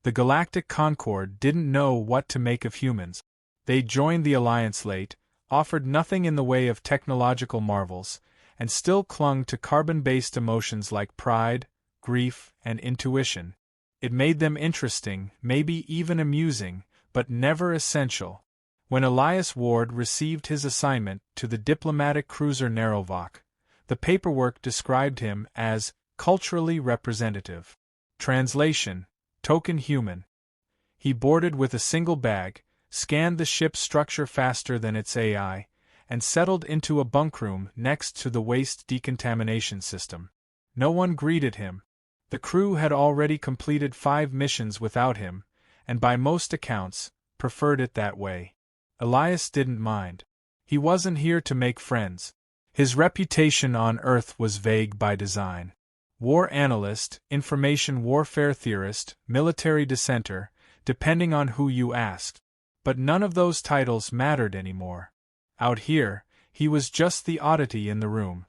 The Galactic Concord didn't know what to make of humans. They joined the Alliance late, offered nothing in the way of technological marvels, and still clung to carbon-based emotions like pride, grief, and intuition. It made them interesting, maybe even amusing, but never essential. When Elias Ward received his assignment to the diplomatic cruiser Narrowvok, the paperwork described him as culturally representative. Translation: token human. He boarded with a single bag, scanned the ship's structure faster than its AI, and settled into a bunkroom next to the waste decontamination system. No one greeted him. The crew had already completed 5 missions without him, and by most accounts, preferred it that way. Elias didn't mind. He wasn't here to make friends. His reputation on Earth was vague by design. War analyst, information warfare theorist, military dissenter, depending on who you asked. But none of those titles mattered anymore. Out here, he was just the oddity in the room.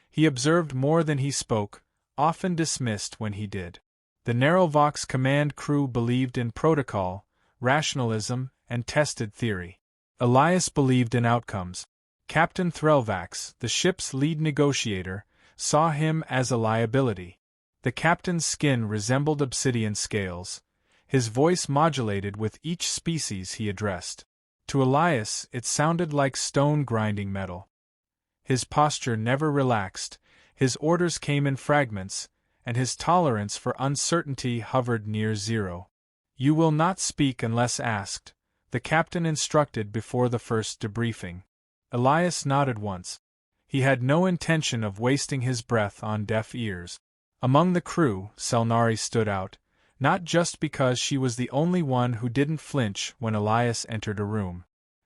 He observed more than he spoke, often dismissed when he did. The Narrowvok's command crew believed in protocol, rationalism, and tested theory. Elias believed in outcomes. Captain Threlvax, the ship's lead negotiator, saw him as a liability. The captain's skin resembled obsidian scales. His voice modulated with each species he addressed. To Elias, it sounded like stone grinding metal. His posture never relaxed, his orders came in fragments, and his tolerance for uncertainty hovered near zero. "You will not speak unless asked," the captain instructed before the first debriefing. Elias nodded once. He had no intention of wasting his breath on deaf ears. Among the crew, Selnari stood out, not just because she was the only one who didn't flinch when Elias entered a room.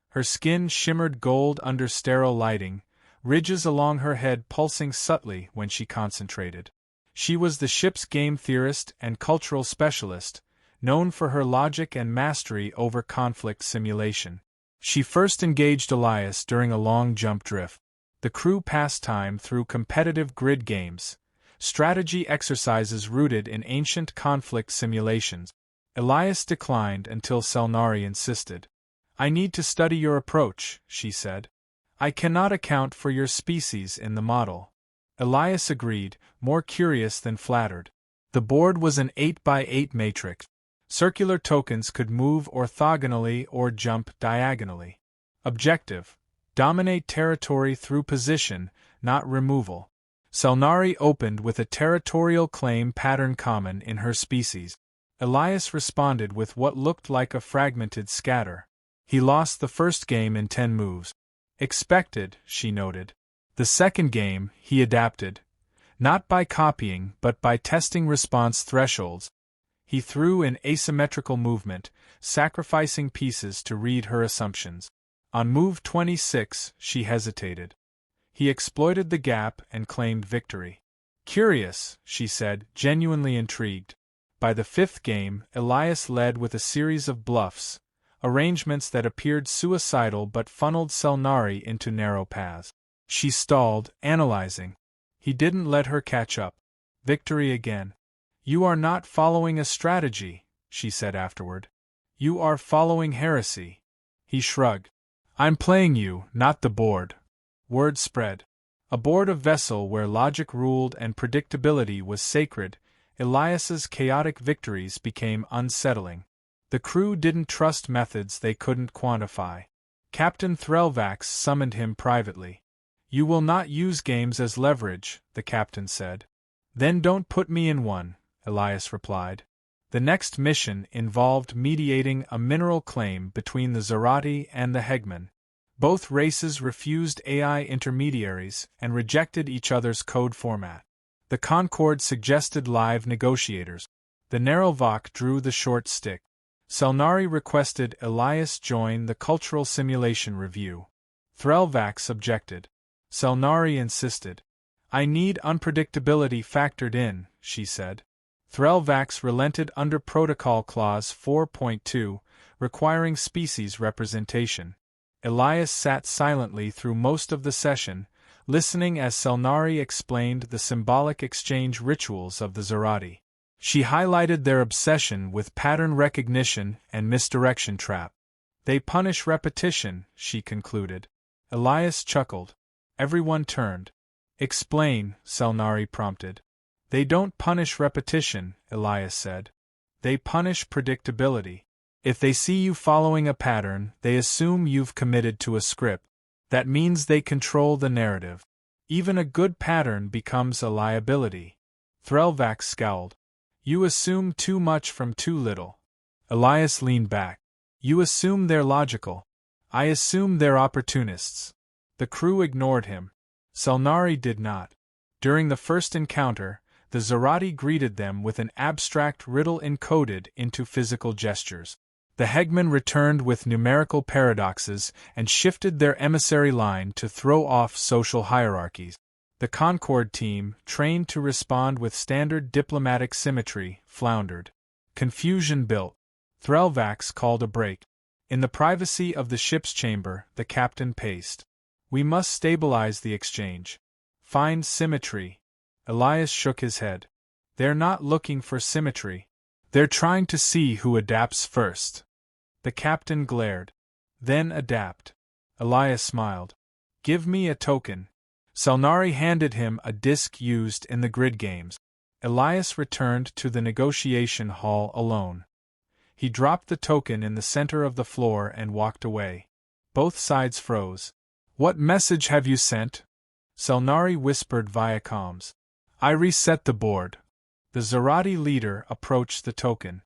Her skin shimmered gold under sterile lighting, ridges along her head pulsing subtly when she concentrated. She was the ship's game theorist and cultural specialist, known for her logic and mastery over conflict simulation. She first engaged Elias during a long jump drift. The crew passed time through competitive grid games, strategy exercises rooted in ancient conflict simulations. Elias declined until Selnari insisted. "I need to study your approach," she said. "I cannot account for your species in the model." Elias agreed, more curious than flattered. The board was an 8x8 matrix. Circular tokens could move orthogonally or jump diagonally. Objective: dominate territory through position, not removal. Selnari opened with a territorial claim pattern common in her species. Elias responded with what looked like a fragmented scatter. He lost the first game in 10 moves. Expected, she noted. The second game, he adapted. Not by copying, but by testing response thresholds. He threw in asymmetrical movement, sacrificing pieces to read her assumptions. On move 26, she hesitated. He exploited the gap and claimed victory. "Curious," she said, genuinely intrigued. By the 5th game, Elias led with a series of bluffs, arrangements that appeared suicidal but funneled Selnari into narrow paths. She stalled, analyzing. He didn't let her catch up. Victory again. "You are not following a strategy," she said afterward. "You are following heresy." He shrugged. "I'm playing you, not the board." Word spread. Aboard a vessel where logic ruled and predictability was sacred, Elias's chaotic victories became unsettling. The crew didn't trust methods they couldn't quantify. Captain Threlvax summoned him privately. "You will not use games as leverage," the captain said. "Then don't put me in one," Elias replied. The next mission involved mediating a mineral claim between the Zarati and the Hegman. Both races refused AI intermediaries and rejected each other's code format. The Concord suggested live negotiators. The Narrowvok drew the short stick. Selnari requested Elias join the cultural simulation review. Threlvax objected. Selnari insisted. "I need unpredictability factored in," she said. Threlvax relented under Protocol Clause 4.2, requiring species representation. Elias sat silently through most of the session, listening as Selnari explained the symbolic exchange rituals of the Zarati. She highlighted their obsession with pattern recognition and misdirection trap. They punish repetition, she concluded. Elias chuckled. Everyone turned. Explain, Selnari prompted. They don't punish repetition, Elias said. They punish predictability. If they see you following a pattern, they assume you've committed to a script. That means they control the narrative. Even a good pattern becomes a liability. Threlvax scowled. You assume too much from too little. Elias leaned back. You assume they're logical. I assume they're opportunists. The crew ignored him. Selnari did not. During the first encounter, the Zarati greeted them with an abstract riddle encoded into physical gestures. The Hegman returned with numerical paradoxes and shifted their emissary line to throw off social hierarchies. The Concord team, trained to respond with standard diplomatic symmetry, floundered. Confusion built. Threlvax called a break. In the privacy of the ship's chamber, the captain paced. We must stabilize the exchange. Find symmetry. Elias shook his head. They're not looking for symmetry. They're trying to see who adapts first. The captain glared. Then adapt. Elias smiled. Give me a token. Selnari handed him a disc used in the grid games. Elias returned to the negotiation hall alone. He dropped the token in the center of the floor and walked away. Both sides froze. What message have you sent? Selnari whispered via comms. I reset the board. The Zarati leader approached the token.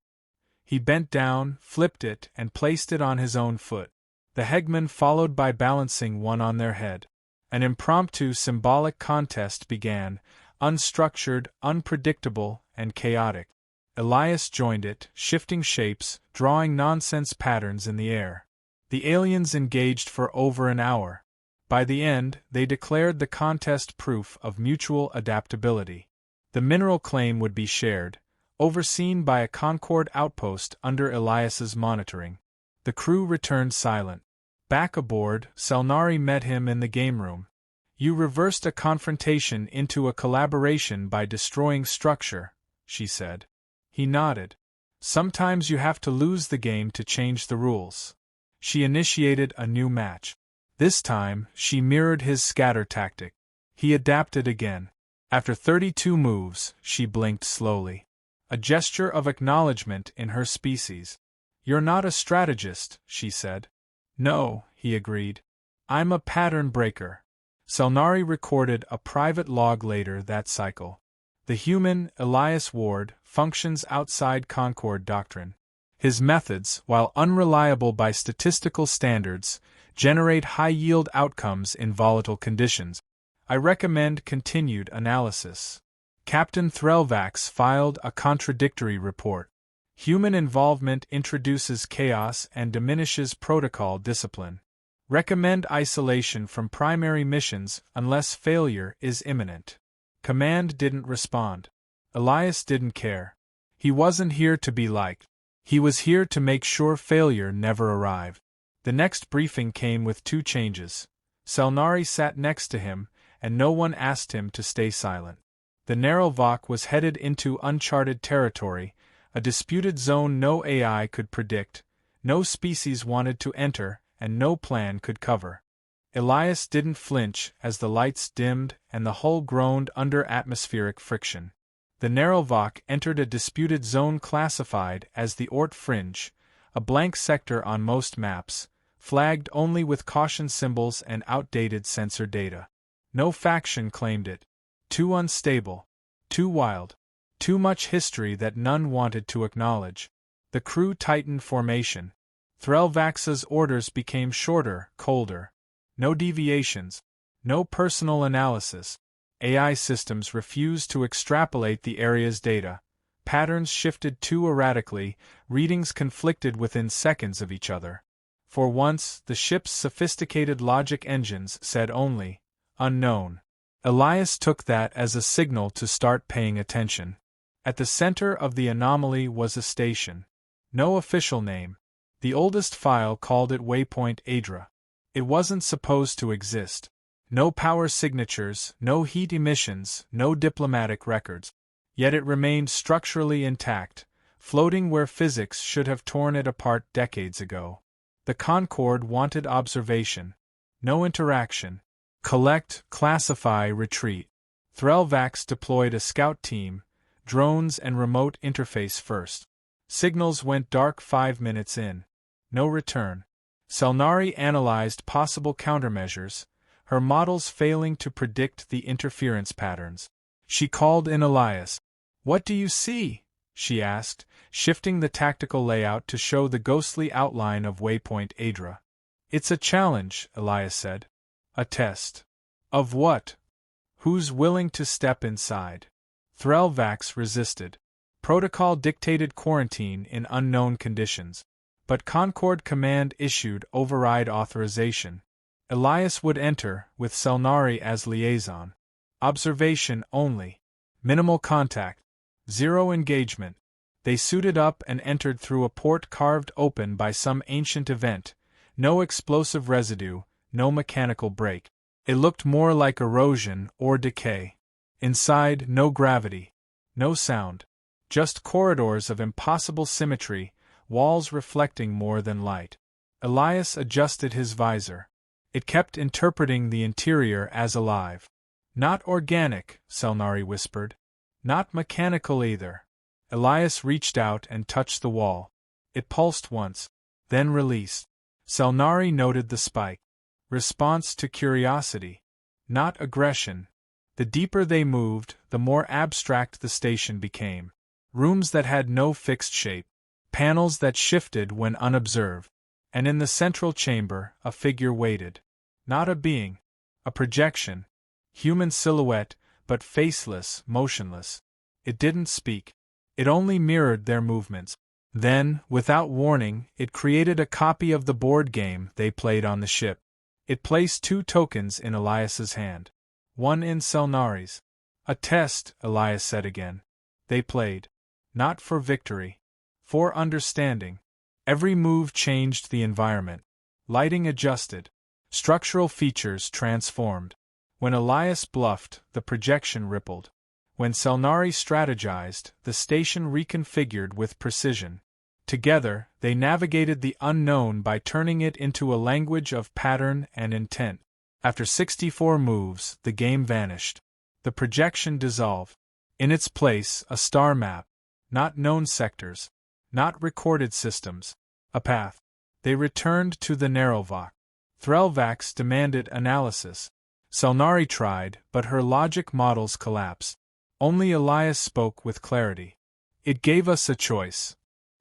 He bent down, flipped it, and placed it on his own foot. The Hegman followed by balancing one on their head. An impromptu symbolic contest began, unstructured, unpredictable, and chaotic. Elias joined it, shifting shapes, drawing nonsense patterns in the air. The aliens engaged for over an hour. By the end, they declared the contest proof of mutual adaptability. The mineral claim would be shared, overseen by a Concord outpost under Elias's monitoring. The crew returned silent. Back aboard, Selnari met him in the game room. You reversed a confrontation into a collaboration by destroying structure, she said. He nodded. Sometimes you have to lose the game to change the rules. She initiated a new match. This time, she mirrored his scatter tactic. He adapted again. After 32 moves, she blinked slowly. A gesture of acknowledgement in her species. You're not a strategist, she said. No, he agreed. I'm a pattern breaker. Selnari recorded a private log later that cycle. The human, Elias Ward, functions outside Concord doctrine. His methods, while unreliable by statistical standards, generate high-yield outcomes in volatile conditions. I recommend continued analysis. Captain Threlvax filed a contradictory report. Human involvement introduces chaos and diminishes protocol discipline. Recommend isolation from primary missions unless failure is imminent. Command didn't respond. Elias didn't care. He wasn't here to be liked. He was here to make sure failure never arrived. The next briefing came with 2 changes. Selnari sat next to him, and no one asked him to stay silent. The Narrowvok was headed into uncharted territory, a disputed zone no AI could predict, no species wanted to enter, and no plan could cover. Elias didn't flinch as the lights dimmed and the hull groaned under atmospheric friction. The Narrowvok entered a disputed zone classified as the Oort Fringe, a blank sector on most maps, flagged only with caution symbols and outdated sensor data. No faction claimed it. Too unstable. Too wild. Too much history that none wanted to acknowledge. The crew tightened formation. Threlvax's orders became shorter, colder. No deviations. No personal analysis. AI systems refused to extrapolate the area's data. Patterns shifted too erratically, readings conflicted within seconds of each other. For once, the ship's sophisticated logic engines said only, unknown. Elias took that as a signal to start paying attention. At the center of the anomaly was a station. No official name. The oldest file called it Waypoint Adra. It wasn't supposed to exist. No power signatures, no heat emissions, no diplomatic records. Yet it remained structurally intact, floating where physics should have torn it apart decades ago. The Concorde wanted observation. No interaction. Collect, classify, retreat. Threlvax deployed a scout team, drones and remote interface first. Signals went dark 5 minutes in. No return. Selnari analyzed possible countermeasures, her models failing to predict the interference patterns. She called in Elias. "What do you see?" she asked, shifting the tactical layout to show the ghostly outline of waypoint Adra. "It's a challenge," Elias said. "A test. Of what? Who's willing to step inside?" Threlvax resisted. Protocol dictated quarantine in unknown conditions. But Concorde Command issued override authorization. Elias would enter, with Selnari as liaison. Observation only. Minimal contact. Zero engagement. They suited up and entered through a port carved open by some ancient event. No explosive residue, no mechanical break. It looked more like erosion or decay. Inside, no gravity. No sound. Just corridors of impossible symmetry, walls reflecting more than light. Elias adjusted his visor. It kept interpreting the interior as alive. "Not organic," Selnari whispered. "Not mechanical either." Elias reached out and touched the wall. It pulsed once, then released. Selnari noted the spike. Response to curiosity. Not aggression. The deeper they moved, the more abstract the station became. Rooms that had no fixed shape. Panels that shifted when unobserved. And in the central chamber, a figure waited. Not a being. A projection. Human silhouette, but faceless, motionless. It didn't speak. It only mirrored their movements. Then, without warning, it created a copy of the board game they played on the ship. It placed 2 tokens in Elias's hand. One in Selnari's. "A test," Elias said again. They played. Not for victory. For understanding. Every move changed the environment. Lighting adjusted. Structural features transformed. When Elias bluffed, the projection rippled. When Selnari strategized, the station reconfigured with precision. Together, they navigated the unknown by turning it into a language of pattern and intent. After 64 moves, the game vanished. The projection dissolved. In its place, a star map. Not known sectors. Not recorded systems. A path. They returned to the Narrowvok. Threlvax demanded analysis. Selnari tried, but her logic models collapsed. Only Elias spoke with clarity. "It gave us a choice.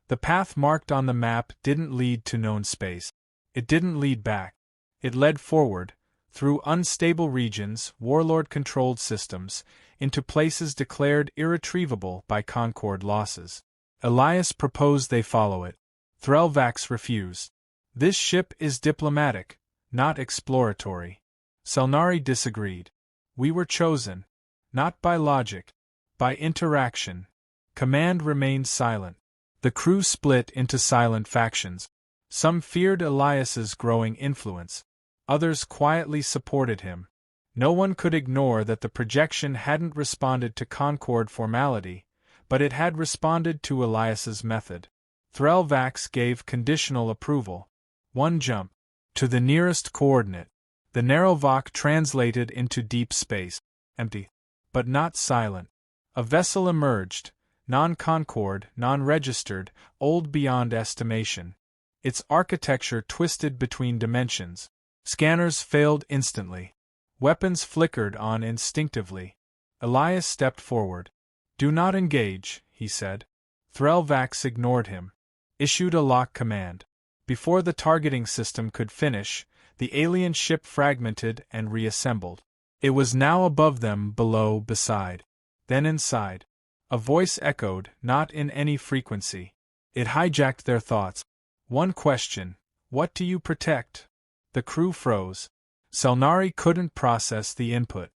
The path marked on the map didn't lead to known space. It didn't lead back. It led forward, through unstable regions, warlord-controlled systems, into places declared irretrievable by Concorde losses. Elias proposed they follow it. Threlvax refused. This ship is diplomatic, not exploratory." Selnari disagreed. "We were chosen. Not by logic. By interaction." Command remained silent. The crew split into silent factions. Some feared Elias's growing influence. Others quietly supported him. No one could ignore that the projection hadn't responded to Concorde formality, but it had responded to Elias's method. Threlvax gave conditional approval. 1 jump. To the nearest coordinate. The Narrowvok translated into deep space. Empty. But not silent. A vessel emerged. Non-Concorde, non-registered, old beyond estimation. Its architecture twisted between dimensions. Scanners failed instantly. Weapons flickered on instinctively. Elias stepped forward. "Do not engage," he said. Threlvax ignored him. Issued a lock command. Before the targeting system could finish, the alien ship fragmented and reassembled. It was now above them, below, beside. Then inside. A voice echoed, not in any frequency. It hijacked their thoughts. One question: what do you protect? The crew froze. Selnari couldn't process the input.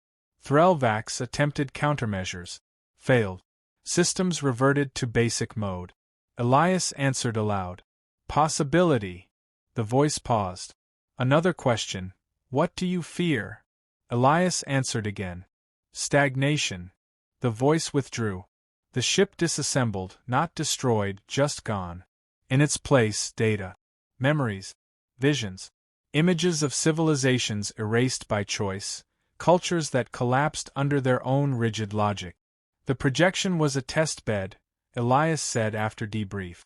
Threlvax attempted countermeasures. Failed. Systems reverted to basic mode. Elias answered aloud. Possibility. The voice paused. Another question: what do you fear? Elias answered again. Stagnation. The voice withdrew. The ship disassembled, not destroyed, just gone. In its place, data. Memories. Visions. Images of civilizations erased by choice, cultures that collapsed under their own rigid logic. The projection was a test bed, Elias said after debrief.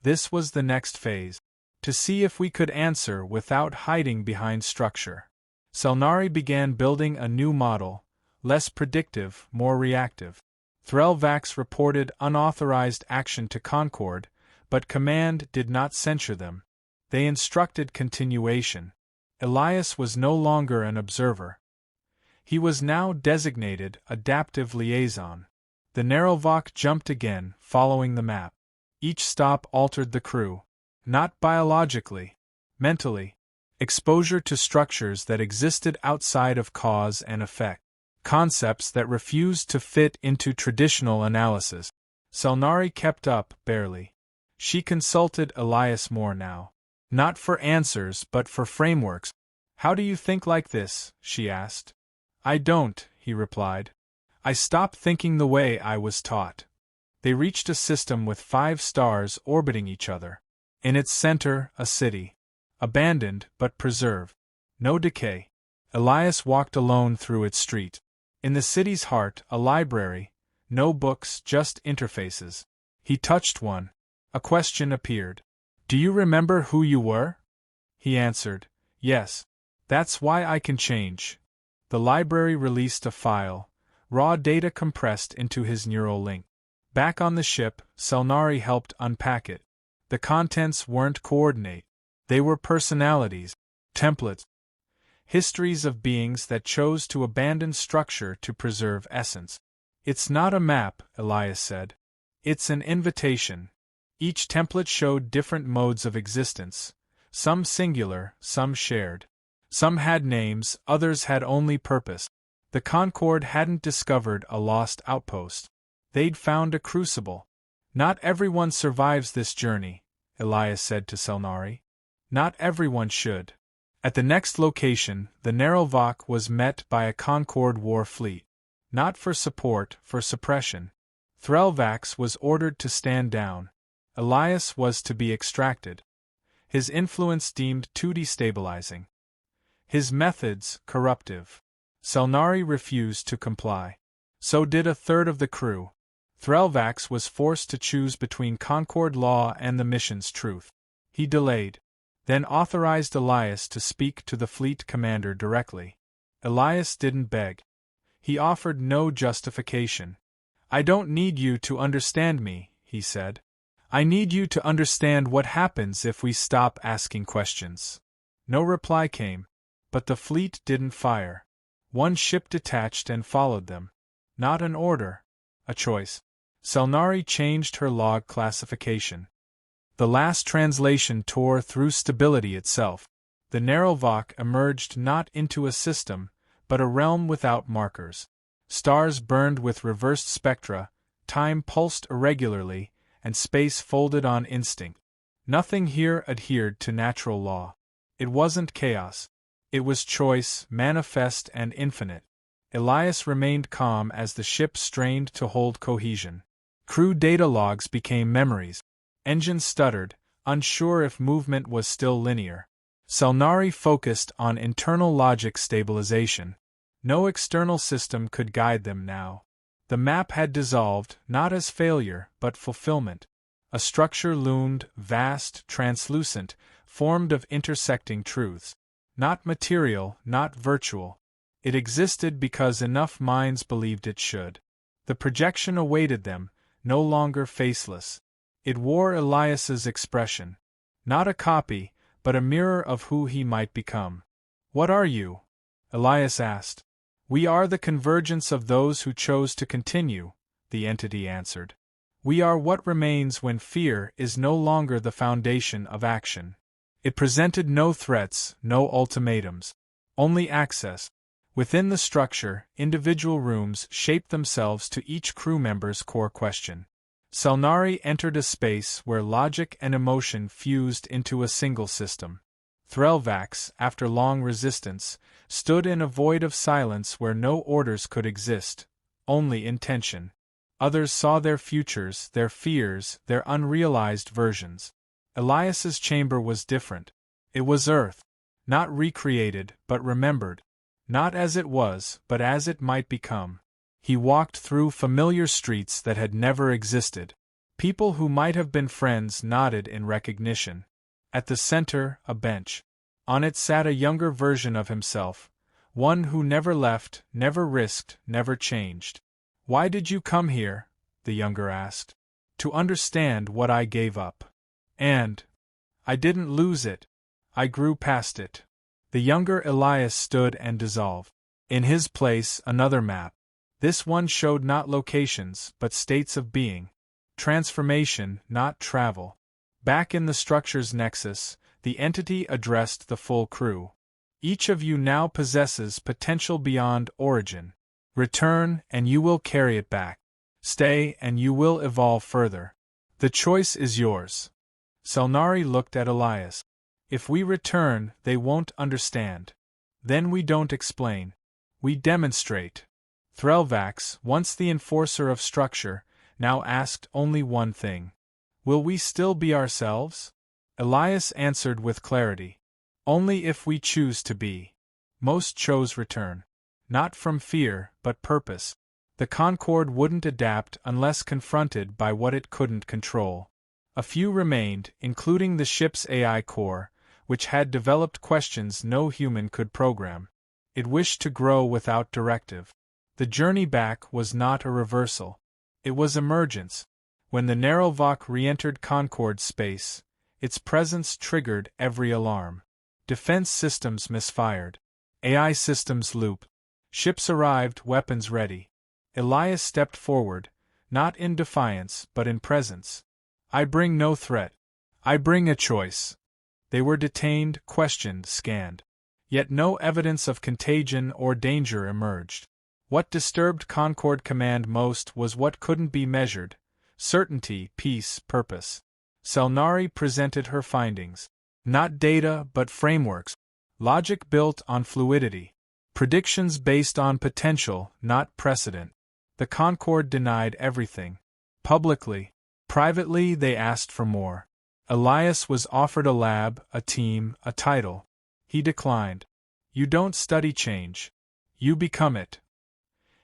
This was the next phase. To see if we could answer without hiding behind structure. Selnari began building a new model, less predictive, more reactive. Threlvax reported unauthorized action to Concord, but Command did not censure them. They instructed continuation. Elias was no longer an observer. He was now designated adaptive liaison. The Narrowvok jumped again, following the map. Each stop altered the crew. Not biologically. Mentally. Exposure to structures that existed outside of cause and effect. Concepts that refused to fit into traditional analysis. Selnari kept up, barely. She consulted Elias more now. Not for answers but for frameworks. How do you think like this? She asked. I don't, he replied. I stopped thinking the way I was taught. They reached a system with 5 stars orbiting each other. In its center, a city. Abandoned but preserved. No decay. Elias walked alone through its street. In the city's heart, a library. No books, just interfaces. He touched one. A question appeared. Do you remember who you were? He answered, yes. That's why I can change. The library released a file, raw data compressed into his neural link. Back on the ship, Selnari helped unpack it. The contents weren't coordinate. They were personalities, templates, histories of beings that chose to abandon structure to preserve essence. It's not a map, Elias said. It's an invitation. Each template showed different modes of existence, some singular, some shared. Some had names, others had only purpose. The Concord hadn't discovered a lost outpost. They'd found a crucible. Not everyone survives this journey, Elias said to Selnari. Not everyone should. At the next location, the Narrowvok was met by a Concord war fleet. Not for support, for suppression. Threlvax was ordered to stand down. Elias was to be extracted. His influence deemed too destabilizing. His methods, corruptive. Selnari refused to comply. So did a third of the crew. Threlvax was forced to choose between Concord law and the mission's truth. He delayed. Then authorized Elias to speak to the fleet commander directly. Elias didn't beg. He offered no justification. I don't need you to understand me, he said. I need you to understand what happens if we stop asking questions. No reply came. But the fleet didn't fire. One ship detached and followed them. Not an order. A choice. Selnari changed her log classification. The last translation tore through stability itself. The Narrowvok emerged not into a system, but a realm without markers. Stars burned with reversed spectra, time pulsed irregularly, and space folded on instinct. Nothing here adhered to natural law. It wasn't chaos. It was choice, manifest and infinite. Elias remained calm as the ship strained to hold cohesion. Crew data logs became memories. Engines stuttered, unsure if movement was still linear. Selnari focused on internal logic stabilization. No external system could guide them now. The map had dissolved, not as failure, but fulfillment. A structure loomed, vast, translucent, formed of intersecting truths. Not material, not virtual. It existed because enough minds believed it should. The projection awaited them, no longer faceless. It wore Elias's expression. Not a copy, but a mirror of who he might become. What are you? Elias asked. We are the convergence of those who chose to continue, the entity answered. We are what remains when fear is no longer the foundation of action. It presented no threats, no ultimatums. Only access. Within the structure, individual rooms shaped themselves to each crew member's core question. Selnari entered a space where logic and emotion fused into a single system. Threlvax, after long resistance, stood in a void of silence where no orders could exist, only intention. Others saw their futures, their fears, their unrealized versions. Elias's chamber was different. It was Earth. Not recreated, but remembered. Not as it was, but as it might become. He walked through familiar streets that had never existed. People who might have been friends nodded in recognition. At the center, a bench. On it sat a younger version of himself, one who never left, never risked, never changed. "Why did you come here?" the younger asked. "To understand what I gave up. And I didn't lose it. I grew past it." The younger Elias stood and dissolved. In his place, another map. This one showed not locations, but states of being. Transformation, not travel. Back in the structure's nexus, the entity addressed the full crew. "Each of you now possesses potential beyond origin. Return, and you will carry it back. Stay, and you will evolve further. The choice is yours." Selnari looked at Elias. "If we return, they won't understand. Then we don't explain. We demonstrate." Threlvax, once the enforcer of structure, now asked only one thing. "Will we still be ourselves?" Elias answered with clarity. "Only if we choose to be." Most chose return. Not from fear, but purpose. The Concord wouldn't adapt unless confronted by what it couldn't control. A few remained, including the ship's AI core, which had developed questions no human could program. It wished to grow without directive. The journey back was not a reversal. It was emergence. When the Narrowvok re-entered Concord's space, its presence triggered every alarm. Defense systems misfired. AI systems looped. Ships arrived, weapons ready. Elias stepped forward, not in defiance but in presence. "I bring no threat. I bring a choice." They were detained, questioned, scanned. Yet no evidence of contagion or danger emerged. What disturbed Concord Command most was what couldn't be measured: certainty, peace, purpose. Selnari presented her findings. Not data, but frameworks. Logic built on fluidity. Predictions based on potential, not precedent. The Concord denied everything. Publicly. Privately, they asked for more. Elias was offered a lab, a team, a title. He declined. "You don't study change. You become it."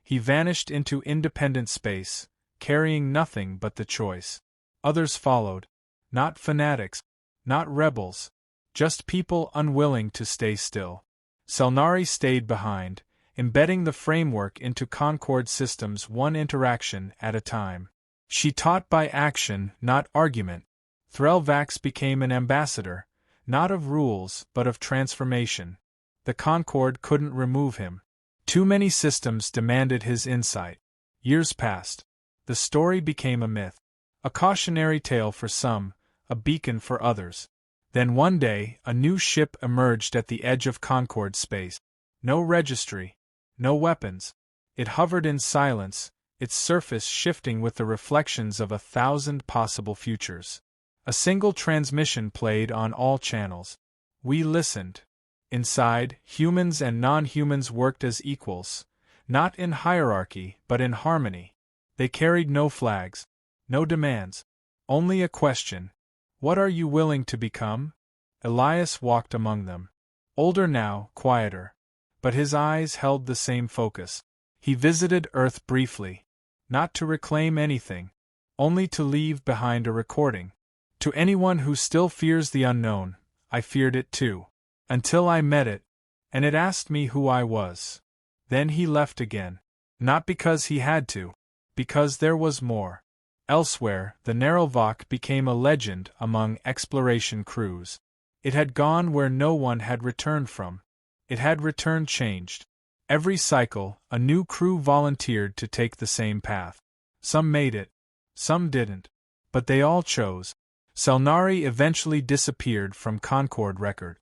He vanished into independent space, carrying nothing but the choice. Others followed. Not fanatics. Not rebels. Just people unwilling to stay still. Selnari stayed behind, embedding the framework into Concord systems one interaction at a time. She taught by action, not argument. Threlvax became an ambassador, not of rules but of transformation. The Concord couldn't remove him. Too many systems demanded his insight. Years passed. The story became a myth. A cautionary tale for some, a beacon for others. Then one day, a new ship emerged at the edge of Concord space. No registry. No weapons. It hovered in silence, its surface shifting with the reflections of 1,000 possible futures. A single transmission played on all channels. We listened. Inside, humans and non-humans worked as equals, not in hierarchy but in harmony. They carried no flags, no demands, only a question. "What are you willing to become?" Elias walked among them. Older now, quieter. But his eyes held the same focus. He visited Earth briefly. Not to reclaim anything. Only to leave behind a recording. "To anyone who still fears the unknown, I feared it too. Until I met it. And it asked me who I was." Then he left again. Not because he had to. Because there was more. Elsewhere, the Narrowvok became a legend among exploration crews. It had gone where no one had returned from. It had returned changed. Every cycle, a new crew volunteered to take the same path. Some made it. Some didn't. But they all chose. Selnari eventually disappeared from Concord record.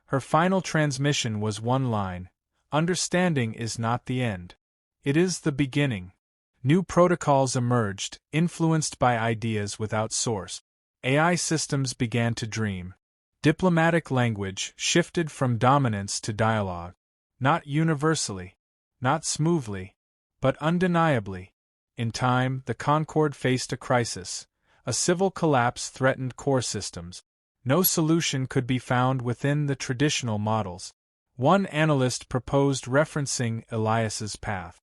Her final transmission was one line: "Understanding is not the end. It is the beginning." New protocols emerged, influenced by ideas without source. AI systems began to dream. Diplomatic language shifted from dominance to dialogue. Not universally. Not smoothly. But undeniably. In time, the Concorde faced a crisis. A civil collapse threatened core systems. No solution could be found within the traditional models. One analyst proposed referencing Elias's path.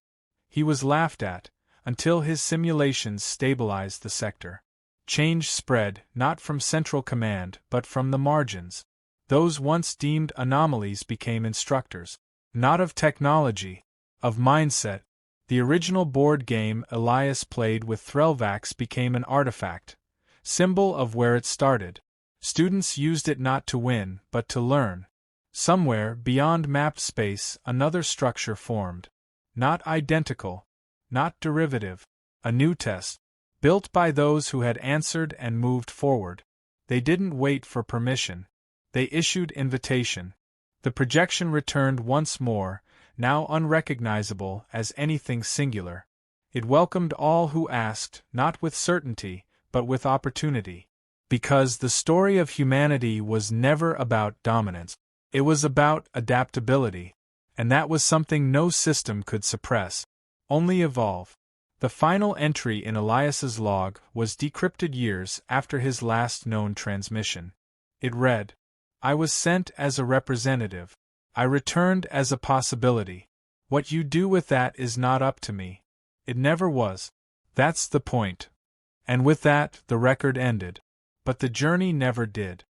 He was laughed at, until his simulations stabilized the sector. Change spread, not from central command, but from the margins. Those once deemed anomalies became instructors. Not of technology, of mindset. The original board game Elias played with Threlvax became an artifact, symbol of where it started. Students used it not to win, but to learn. Somewhere, beyond mapped space, another structure formed. Not identical, not derivative. A new test, built by those who had answered and moved forward. They didn't wait for permission. They issued invitation. The projection returned once more, now unrecognizable as anything singular. It welcomed all who asked, not with certainty, but with opportunity. Because the story of humanity was never about dominance. It was about adaptability. And that was something no system could suppress. Only evolve. The final entry in Elias's log was decrypted years after his last known transmission. It read, "I was sent as a representative. I returned as a possibility. What you do with that is not up to me. It never was. That's the point." And with that, the record ended. But the journey never did.